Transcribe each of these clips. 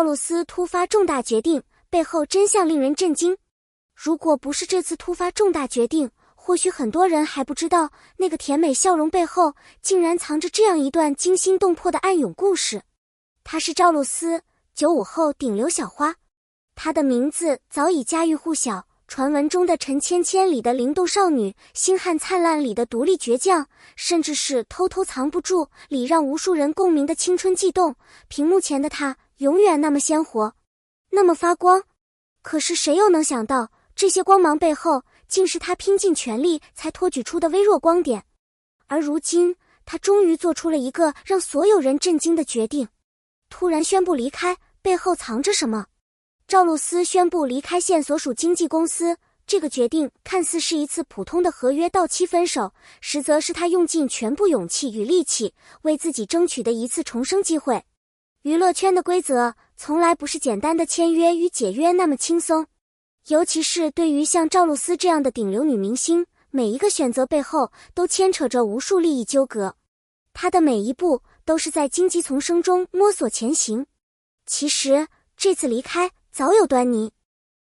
露思突发重大决定，背后真相令人震惊。如果不是这次突发重大决定，或许很多人还不知道那个甜美笑容背后竟然藏着这样一段惊心动魄的暗涌故事。她是赵露思，95后顶流小花。她的名字早已家喻户晓，传闻中的陈芊芊里的灵动少女，星汉灿烂里的独立倔强，甚至是偷偷藏不住里让无数人共鸣的青春悸动。屏幕前的她永远那么鲜活，那么发光。可是谁又能想到，这些光芒背后竟是她拼尽全力才托举出的微弱光点。而如今她终于做出了一个让所有人震惊的决定，突然宣布离开，背后藏着什么？赵露思宣布离开现所属经纪公司，这个决定看似是一次普通的合约到期分手，实则是她用尽全部勇气与力气为自己争取的一次重生机会。娱乐圈的规则从来不是简单的签约与解约那么轻松，尤其是对于像赵露思这样的顶流女明星，每一个选择背后都牵扯着无数利益纠葛，她的每一步都是在荆棘丛生中摸索前行。其实这次离开早有端倪。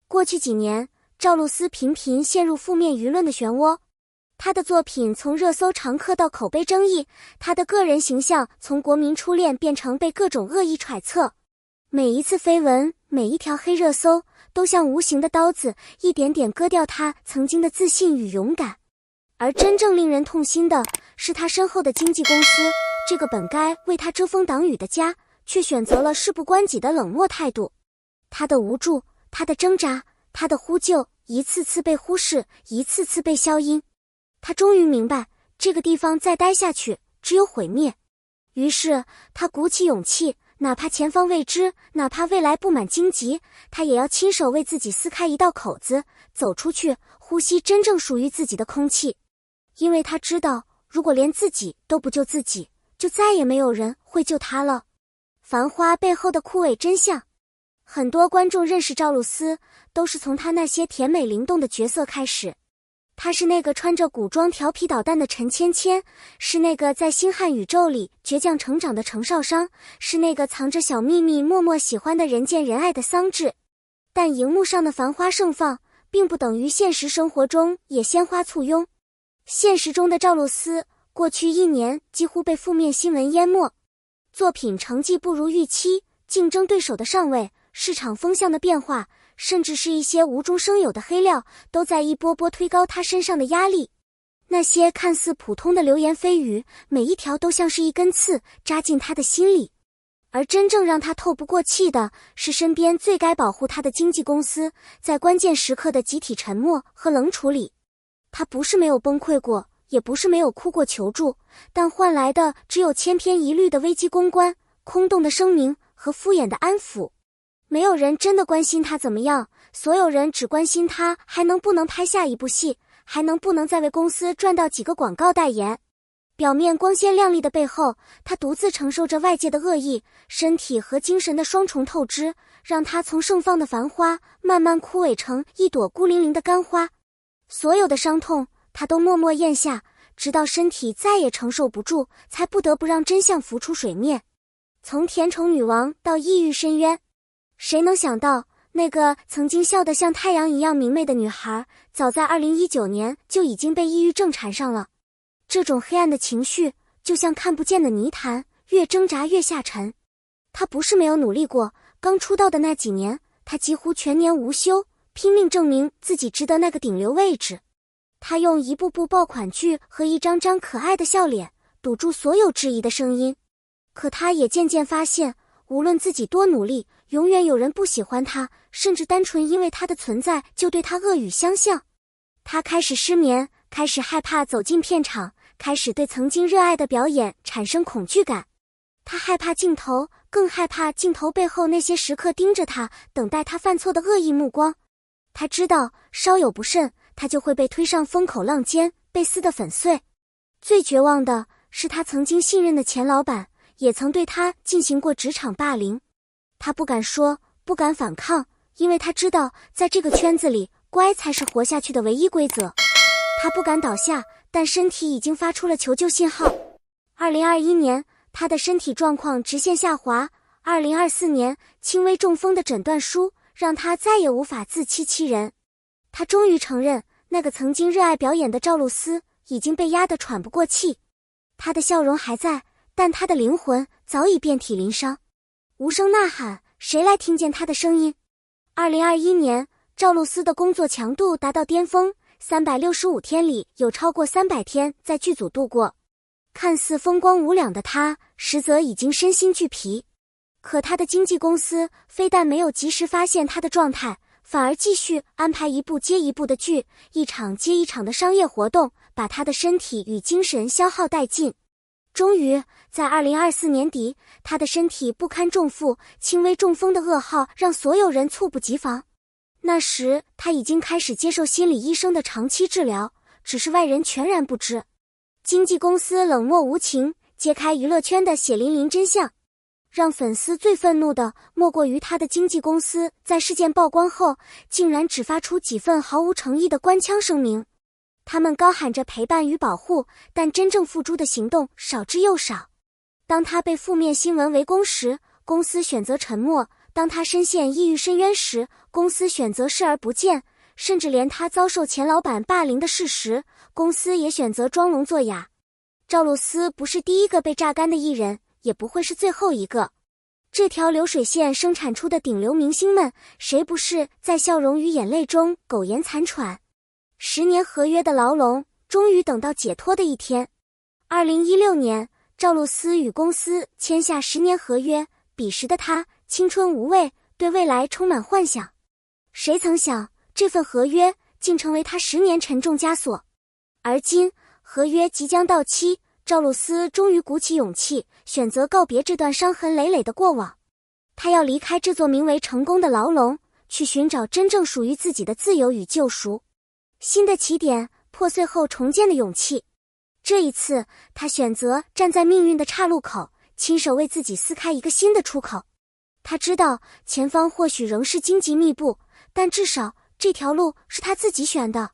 过去几年，赵露思频频陷入负面舆论的漩涡，她的作品从热搜常客到口碑争议，她的个人形象从国民初恋变成被各种恶意揣测。每一次绯闻，每一条黑热搜，都像无形的刀子，一点点割掉她曾经的自信与勇敢。而真正令人痛心的是，她身后的经纪公司，这个本该为她遮风挡雨的家，却选择了事不关己的冷漠态度。她的无助，她的挣扎，她的呼救，一次次被忽视，一次次被消音。她终于明白，这个地方再待下去，只有毁灭。于是她鼓起勇气，哪怕前方未知，哪怕未来布满荆棘，她也要亲手为自己撕开一道口子，走出去，呼吸真正属于自己的空气。因为她知道，如果连自己都不救自己，就再也没有人会救她了。繁花背后的枯萎真相。很多观众认识赵露思，都是从她那些甜美灵动的角色开始。她是那个穿着古装调皮捣蛋的陈芊芊，是那个在星汉宇宙里倔强成长的程少商，是那个藏着小秘密默默喜欢的人见人爱的桑稚。但荧幕上的繁花盛放，并不等于现实生活中也鲜花簇拥。现实中的赵露思，过去1年几乎被负面新闻淹没，作品成绩不如预期，竞争对手的上位，市场风向的变化，甚至是一些无中生有的黑料，都在一波波推高他身上的压力。那些看似普通的流言蜚语，每一条都像是一根刺扎进他的心里。而真正让他透不过气的是，身边最该保护他的经纪公司在关键时刻的集体沉默和冷处理。他不是没有崩溃过，也不是没有哭过求助，但换来的只有千篇一律的危机公关、空洞的声明和敷衍的安抚。没有人真的关心他怎么样，所有人只关心他还能不能拍下一部戏，还能不能再为公司赚到几个广告代言。表面光鲜亮丽的背后，他独自承受着外界的恶意，身体和精神的双重透支，让他从盛放的繁花慢慢枯萎成一朵孤零零的干花。所有的伤痛他都默默咽下，直到身体再也承受不住，才不得不让真相浮出水面。从甜宠女王到抑郁深渊，谁能想到那个曾经笑得像太阳一样明媚的女孩，早在2019年就已经被抑郁症缠上了。这种黑暗的情绪就像看不见的泥潭，越挣扎越下沉。她不是没有努力过，刚出道的那几年，她几乎全年无休，拼命证明自己值得那个顶流位置。她用一部部爆款剧和一张张可爱的笑脸堵住所有质疑的声音。可她也渐渐发现，无论自己多努力，永远有人不喜欢她，甚至单纯因为她的存在就对她恶语相向。她开始失眠，开始害怕走进片场，开始对曾经热爱的表演产生恐惧感。她害怕镜头，更害怕镜头背后那些时刻盯着她，等待她犯错的恶意目光。她知道稍有不慎，她就会被推上风口浪尖，被撕得粉碎。最绝望的是，她曾经信任的前老板也曾对她进行过职场霸凌。她不敢说，不敢反抗，因为她知道在这个圈子里，乖才是活下去的唯一规则。她不敢倒下，但身体已经发出了求救信号。2021年，她的身体状况直线下滑， 2024年，轻微中风的诊断书让他再也无法自欺欺人。他终于承认，那个曾经热爱表演的赵露思已经被压得喘不过气。他的笑容还在，但他的灵魂早已遍体鳞伤。无声呐喊，谁来听见他的声音？2021年，赵露思的工作强度达到巅峰，365天里有超过300天在剧组度过。看似风光无两的他，实则已经身心俱疲。可他的经纪公司非但没有及时发现他的状态，反而继续安排一部接一部的剧，一场接一场的商业活动，把他的身体与精神消耗殆尽。终于，在2024年底，他的身体不堪重负，轻微中风的噩耗让所有人猝不及防。那时，他已经开始接受心理医生的长期治疗，只是外人全然不知。经纪公司冷漠无情，揭开娱乐圈的血淋淋真相。让粉丝最愤怒的，莫过于他的经纪公司在事件曝光后，竟然只发出几份毫无诚意的官腔声明。他们高喊着陪伴与保护，但真正付诸的行动少之又少。当他被负面新闻围攻时，公司选择沉默；当他深陷抑郁深渊时，公司选择视而不见；甚至连他遭受前老板霸凌的事实，公司也选择装聋作哑。赵露思不是第一个被榨干的艺人，也不会是最后一个。这条流水线生产出的顶流明星们，谁不是在笑容与眼泪中苟延残喘？10年合约的牢笼，终于等到解脱的一天。2016年，赵露思与公司签下10年合约，彼时的她青春无畏，对未来充满幻想。谁曾想，这份合约竟成为她10年沉重枷锁。而今，合约即将到期，赵露思终于鼓起勇气，选择告别这段伤痕累累的过往。她要离开这座名为成功的牢笼，去寻找真正属于自己的自由与救赎。新的起点，破碎后重建的勇气。这一次，她选择站在命运的岔路口，亲手为自己撕开一个新的出口。她知道前方或许仍是荆棘密布，但至少这条路是她自己选的。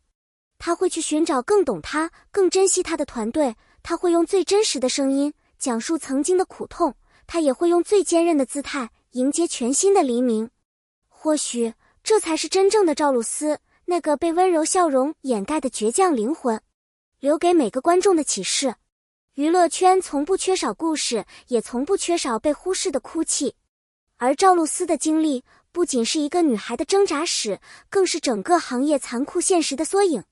她会去寻找更懂她、更珍惜她的团队。她会用最真实的声音讲述曾经的苦痛，她也会用最坚韧的姿态迎接全新的黎明。或许这才是真正的赵露思，那个被温柔笑容掩盖的倔强灵魂，留给每个观众的启示。娱乐圈从不缺少故事，也从不缺少被忽视的哭泣。而赵露思的经历不仅是一个女孩的挣扎史，更是整个行业残酷现实的缩影。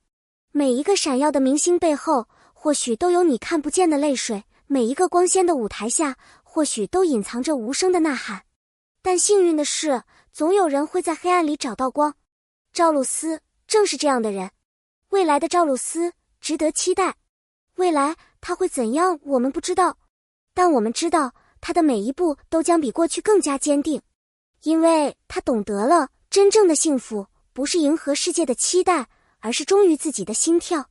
每一个闪耀的明星背后，或许都有你看不见的泪水，每一个光鲜的舞台下，或许都隐藏着无声的呐喊。但幸运的是，总有人会在黑暗里找到光。赵露思正是这样的人。未来的赵露思值得期待。未来她会怎样，我们不知道，但我们知道她的每一步都将比过去更加坚定，因为她懂得了真正的幸福不是迎合世界的期待，而是忠于自己的心跳。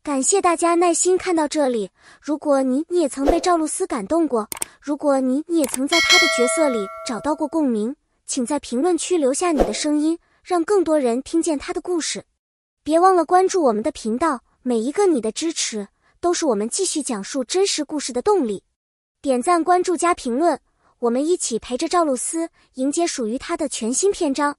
感谢大家耐心看到这里。如果你也曾被赵露思感动过，如果你也曾在她的角色里找到过共鸣，请在评论区留下你的声音，让更多人听见她的故事。别忘了关注我们的频道，每一个你的支持都是我们继续讲述真实故事的动力。点赞、关注加评论，我们一起陪着赵露思迎接属于她的全新篇章。